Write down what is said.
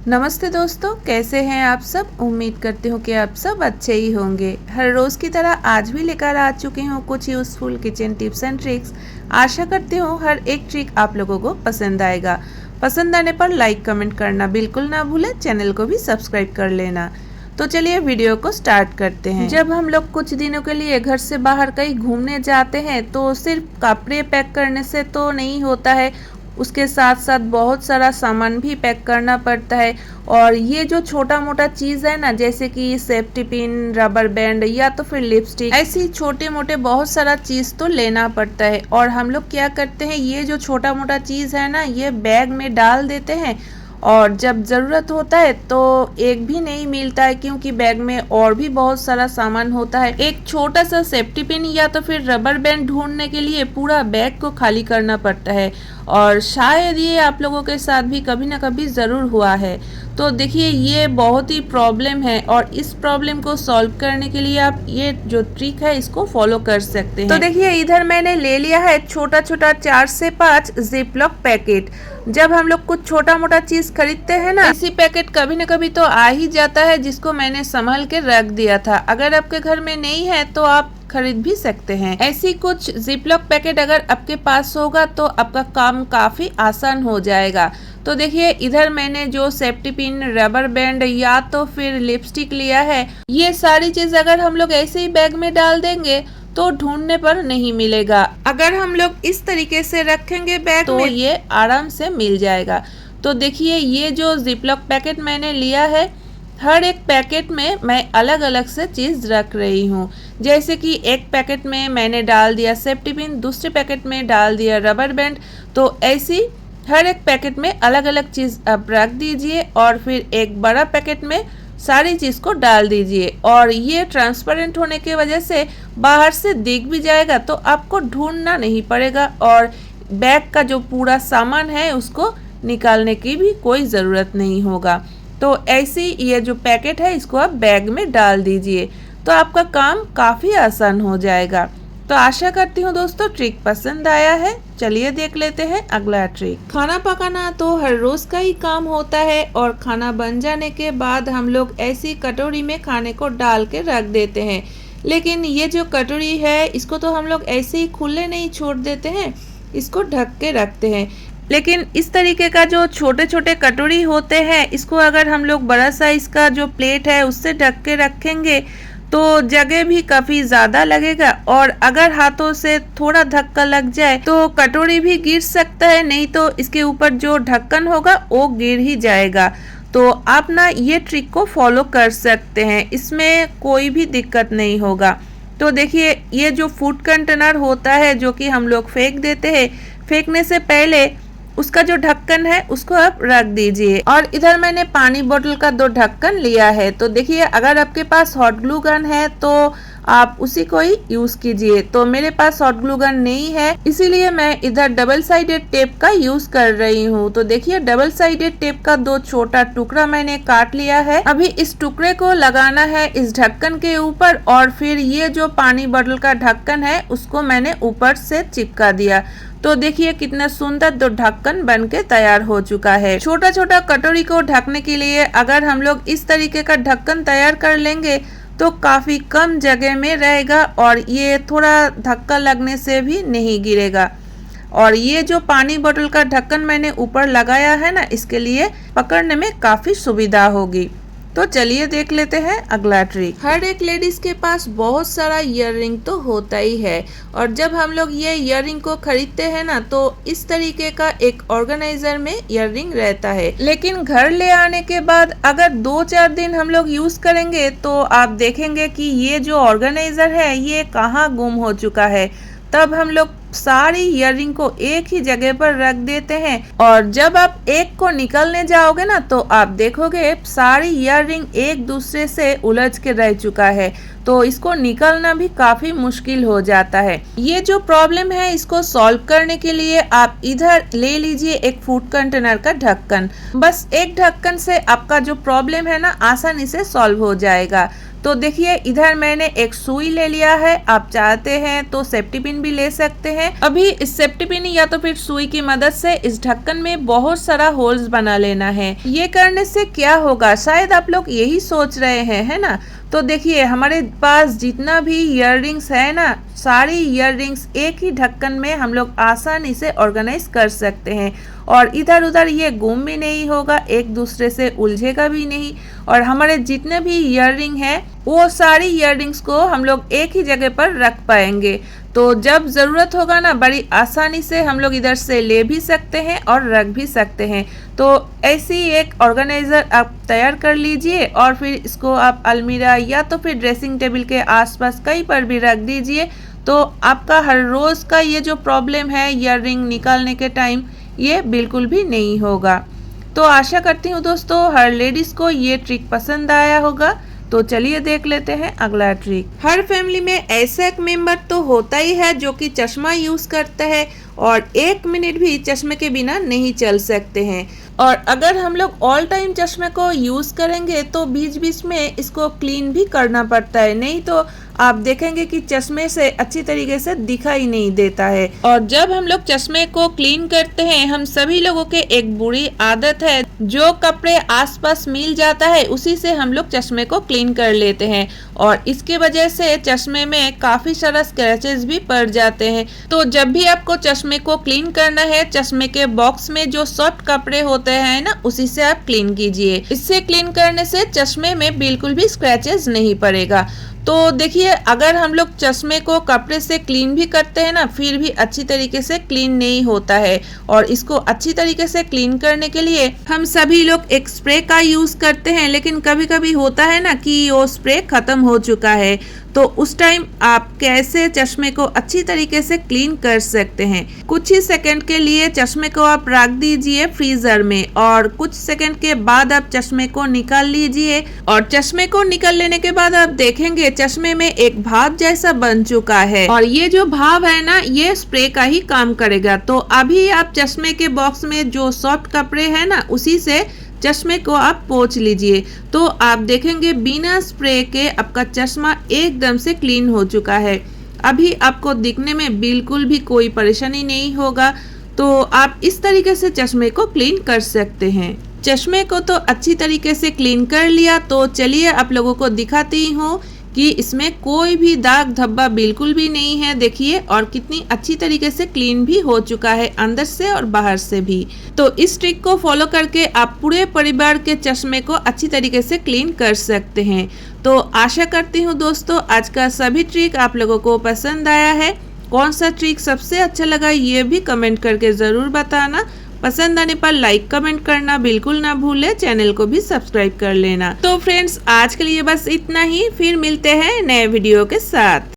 नमस्ते दोस्तों, कैसे हैं आप सब। उम्मीद करती हूँ कि आप सब अच्छे ही होंगे। हर रोज़ की तरह आज भी लेकर आ चुकी हूँ कुछ useful kitchen tips and tricks. आशा करती हूँ हर एक ट्रिक आप लोगों को पसंद आएगा। पसंद आने पर लाइक कमेंट करना बिल्कुल ना भूलें, चैनल को भी सब्सक्राइब कर लेना। तो चलिए वीडियो को स्टार्ट करते हैं। जब हम लोग कुछ दिनों के लिए घर से बाहर कहीं घूमने जाते हैं तो सिर्फ कपड़े पैक करने से तो नहीं होता है, उसके साथ साथ बहुत सारा सामान भी पैक करना पड़ता है। और ये जो छोटा मोटा चीज़ है ना, जैसे कि सेफ्टी पिन, रबर बैंड या तो फिर लिपस्टिक, ऐसी छोटे मोटे बहुत सारा चीज़ तो लेना पड़ता है। और हम लोग क्या करते हैं, ये जो छोटा मोटा चीज़ है ना, ये बैग में डाल देते हैं और जब ज़रूरत होता है तो एक भी नहीं मिलता है, क्योंकि बैग में और भी बहुत सारा सामान होता है। एक छोटा सा सेफ्टी पिन या तो फिर रबर बैंड ढूंढने के लिए पूरा बैग को खाली करना पड़ता है। और शायद ये आप लोगों के साथ भी कभी ना कभी ज़रूर हुआ है। तो देखिए, ये बहुत ही प्रॉब्लम है और इस प्रॉब्लम को सॉल्व करने के लिए आप ये जो ट्रिक है इसको फॉलो कर सकते हैं। तो देखिए, इधर मैंने ले लिया है छोटा छोटा 4 से 5 जिपलॉक पैकेट। जब हम लोग कुछ छोटा मोटा चीज खरीदते हैं ना, इसी पैकेट कभी न कभी तो आ ही जाता है, जिसको मैंने संभाल के रख दिया था। अगर आपके घर में नहीं है तो आप खरीद भी सकते हैं। ऐसी कुछ जिपलॉक पैकेट अगर आपके पास होगा तो आपका काम काफी आसान हो जाएगा। तो देखिए, इधर मैंने जो सेफ्टी पिन, रबर बैंड या तो फिर लिपस्टिक लिया है, ये सारी चीज अगर हम लोग ऐसे ही बैग में डाल देंगे तो ढूंढने पर नहीं मिलेगा। अगर हम लोग इस तरीके से रखेंगे बैग तो ये आराम से मिल जाएगा। तो देखिए, ये जो जिपलॉक पैकेट मैंने लिया है, हर एक पैकेट में मैं अलग अलग से चीज़ रख रही हूँ। जैसे कि एक पैकेट में मैंने डाल दिया सेफ्टी पिन, दूसरे पैकेट में डाल दिया रबर बैंड। तो ऐसी हर एक पैकेट में अलग अलग चीज़ आप रख दीजिए और फिर एक बड़ा पैकेट में सारी चीज़ को डाल दीजिए। और ये ट्रांसपेरेंट होने की वजह से बाहर से दिख भी जाएगा, तो आपको ढूंढना नहीं पड़ेगा और बैग का जो पूरा सामान है उसको निकालने की भी कोई ज़रूरत नहीं होगा। तो ऐसी ये जो पैकेट है इसको आप बैग में डाल दीजिए, तो आपका काम काफ़ी आसान हो जाएगा। तो आशा करती हूँ दोस्तों ट्रिक पसंद आया है। चलिए देख लेते हैं अगला ट्रिक। खाना पकाना तो हर रोज का ही काम होता है और खाना बन जाने के बाद हम लोग ऐसी कटोरी में खाने को डाल के रख देते हैं। लेकिन ये जो कटोरी है इसको तो हम लोग ऐसे ही खुले नहीं छोड़ देते हैं, इसको ढक के रखते हैं। लेकिन इस तरीके का जो छोटे छोटे कटोरी होते हैं, इसको अगर हम लोग बड़ा साइज का जो प्लेट है उससे ढक के रखेंगे तो जगह भी काफ़ी ज़्यादा लगेगा। और अगर हाथों से थोड़ा धक्का लग जाए तो कटोरी भी गिर सकता है, नहीं तो इसके ऊपर जो ढक्कन होगा वो गिर ही जाएगा। तो आप ना ये ट्रिक को फॉलो कर सकते हैं, इसमें कोई भी दिक्कत नहीं होगा। तो देखिए, ये जो फूड कंटेनर होता है जो कि हम लोग फेंक देते हैं, फेंकने से पहले उसका जो ढक्कन है उसको आप रख दीजिए। और इधर मैंने पानी बोतल का 2 ढक्कन लिया है। तो देखिए, अगर आपके पास हॉट ग्लू गन है तो आप उसी को ही यूज कीजिए। तो मेरे पास हॉट ग्लू गन नहीं है, इसीलिए मैं इधर डबल साइडेड टेप का यूज कर रही हूँ। तो देखिए, डबल साइडेड टेप का 2 छोटा टुकड़ा मैंने काट लिया है। अभी इस टुकड़े को लगाना है इस ढक्कन के ऊपर और फिर ये जो पानी बोतल का ढक्कन है उसको मैंने ऊपर से चिपका दिया। तो देखिए, कितना सुंदर 2 ढक्कन बन के तैयार हो चुका है। छोटा छोटा कटोरी को ढकने के लिए अगर हम लोग इस तरीके का ढक्कन तैयार कर लेंगे तो काफी कम जगह में रहेगा और ये थोड़ा धक्का लगने से भी नहीं गिरेगा। और ये जो पानी बोतल का ढक्कन मैंने ऊपर लगाया है ना, इसके लिए पकड़ने में काफी सुविधा होगी। तो चलिए देख लेते हैं अगला ट्रिक। हर एक लेडीज के पास बहुत सारा ईयररिंग तो होता ही है, और जब हम लोग ये ईयररिंग को खरीदते हैं ना तो इस तरीके का एक ऑर्गेनाइजर में ईयररिंग रहता है। लेकिन घर ले आने के बाद अगर 2-4 दिन हम लोग यूज करेंगे तो आप देखेंगे कि ये जो ऑर्गेनाइजर है ये कहाँ गुम हो चुका है। तब हम लोग सारी ईयररिंग को एक ही जगह पर रख देते हैं और जब आप एक को निकलने जाओगे ना तो आप देखोगे सारी ईयररिंग एक दूसरे से उलझ के रह चुका है। तो इसको निकलना भी काफी मुश्किल हो जाता है। ये जो प्रॉब्लम है इसको सॉल्व करने के लिए आप इधर ले लीजिए एक फूड कंटेनर का ढक्कन। बस एक ढक्कन से आपका जो प्रॉब्लम है ना आसानी से सॉल्व हो जाएगा। तो देखिए इधर मैंने एक सुई ले लिया है, आप चाहते हैं तो सेफ्टी पिन भी ले सकते हैं। अभी इस सेफ्टी पिन या तो फिर सुई की मदद से इस ढक्कन में बहुत सारा होल्स बना लेना है। ये करने से क्या होगा, शायद आप लोग यही सोच रहे हैं, है ना। तो देखिए हमारे पास जितना भी इयररिंग्स है ना, सारी इयररिंग्स एक ही ढक्कन में हम लोग आसानी से ऑर्गेनाइज कर सकते हैं और इधर उधर ये गुम भी नहीं होगा, एक दूसरे से उलझेगा भी नहीं। और हमारे जितने भी इयररिंग हैं वो सारी इयररिंग्स को हम लोग एक ही जगह पर रख पाएंगे। तो जब ज़रूरत होगा ना, बड़ी आसानी से हम लोग इधर से ले भी सकते हैं और रख भी सकते हैं। तो ऐसी एक ऑर्गेनाइज़र आप तैयार कर लीजिए और फिर इसको आप अलमीरा या तो फिर ड्रेसिंग टेबल के आसपास कहीं पर भी रख दीजिए। तो आपका हर रोज़ का ये जो प्रॉब्लम है ईयररिंग निकालने के टाइम, ये बिल्कुल भी नहीं होगा। तो आशा करती हूँ दोस्तों हर लेडीज़ को ये ट्रिक पसंद आया होगा। तो चलिए देख लेते हैं अगला ट्रिक। हर फैमिली में ऐसा एक मेंबर तो होता ही है जो कि चश्मा यूज़ करता है और 1 मिनट भी चश्मे के बिना नहीं चल सकते हैं। और अगर हम लोग ऑल टाइम चश्मे को यूज़ करेंगे तो बीच बीच में इसको क्लीन भी करना पड़ता है, नहीं तो आप देखेंगे कि चश्मे से अच्छी तरीके से दिखाई नहीं देता है। और जब हम लोग चश्मे को क्लीन करते हैं, हम सभी लोगों के एक बुरी आदत है, जो कपड़े आसपास मिल जाता है उसी से हम लोग चश्मे को क्लीन कर लेते हैं और इसके वजह से चश्मे में काफ़ी सारा स्क्रैचेस भी पड़ जाते हैं। तो जब भी आपको चश्मे को क्लीन करना है, चश्मे के बॉक्स में जो सॉफ्ट कपड़े होते हैं ना, उसी से आप क्लीन कीजिए। इससे क्लीन करने से चश्मे में बिल्कुल भी स्क्रैचेस नहीं पड़ेगा। तो देखिए अगर हम लोग चश्मे को कपड़े से क्लीन भी करते हैं ना, फिर भी अच्छी तरीके से क्लीन नहीं होता है। और इसको अच्छी तरीके से क्लीन करने के लिए हम सभी लोग एक स्प्रे का यूज़ करते हैं, लेकिन कभी कभी होता है ना कि वो स्प्रे ख़त्म हो चुका है। तो उस टाइम आप कैसे चश्मे को अच्छी तरीके से क्लीन कर सकते हैं। कुछ ही सेकंड के लिए चश्मे को आप रख दीजिए फ्रीजर में और कुछ सेकंड के बाद आप चश्मे को निकाल लीजिए। और चश्मे को निकाल लेने के बाद आप देखेंगे चश्मे में एक भाप जैसा बन चुका है और ये जो भाप है ना, ये स्प्रे का ही काम करेगा। तो अभी आप चश्मे के बॉक्स में जो सॉफ्ट कपड़े हैं ना, उसी से चश्मे को आप पोंछ लीजिए। तो आप देखेंगे बिना स्प्रे के आपका चश्मा एकदम से क्लीन हो चुका है। अभी आपको दिखने में बिल्कुल भी कोई परेशानी नहीं होगा। तो आप इस तरीके से चश्मे को क्लीन कर सकते हैं। चश्मे को तो अच्छी तरीके से क्लीन कर लिया, तो चलिए आप लोगों को दिखाती हूँ कि इसमें कोई भी दाग धब्बा बिल्कुल भी नहीं है। देखिए और कितनी अच्छी तरीके से क्लीन भी हो चुका है, अंदर से और बाहर से भी। तो इस ट्रिक को फॉलो करके आप पूरे परिवार के चश्मे को अच्छी तरीके से क्लीन कर सकते हैं। तो आशा करती हूँ दोस्तों आज का सभी ट्रिक आप लोगों को पसंद आया है। कौन सा ट्रिक सबसे अच्छा लगा ये भी कमेंट करके ज़रूर बताना। पसंद आने पर लाइक कमेंट करना बिल्कुल ना भूले, चैनल को भी सब्सक्राइब कर लेना। तो फ्रेंड्स आज के लिए बस इतना ही, फिर मिलते हैं नए वीडियो के साथ।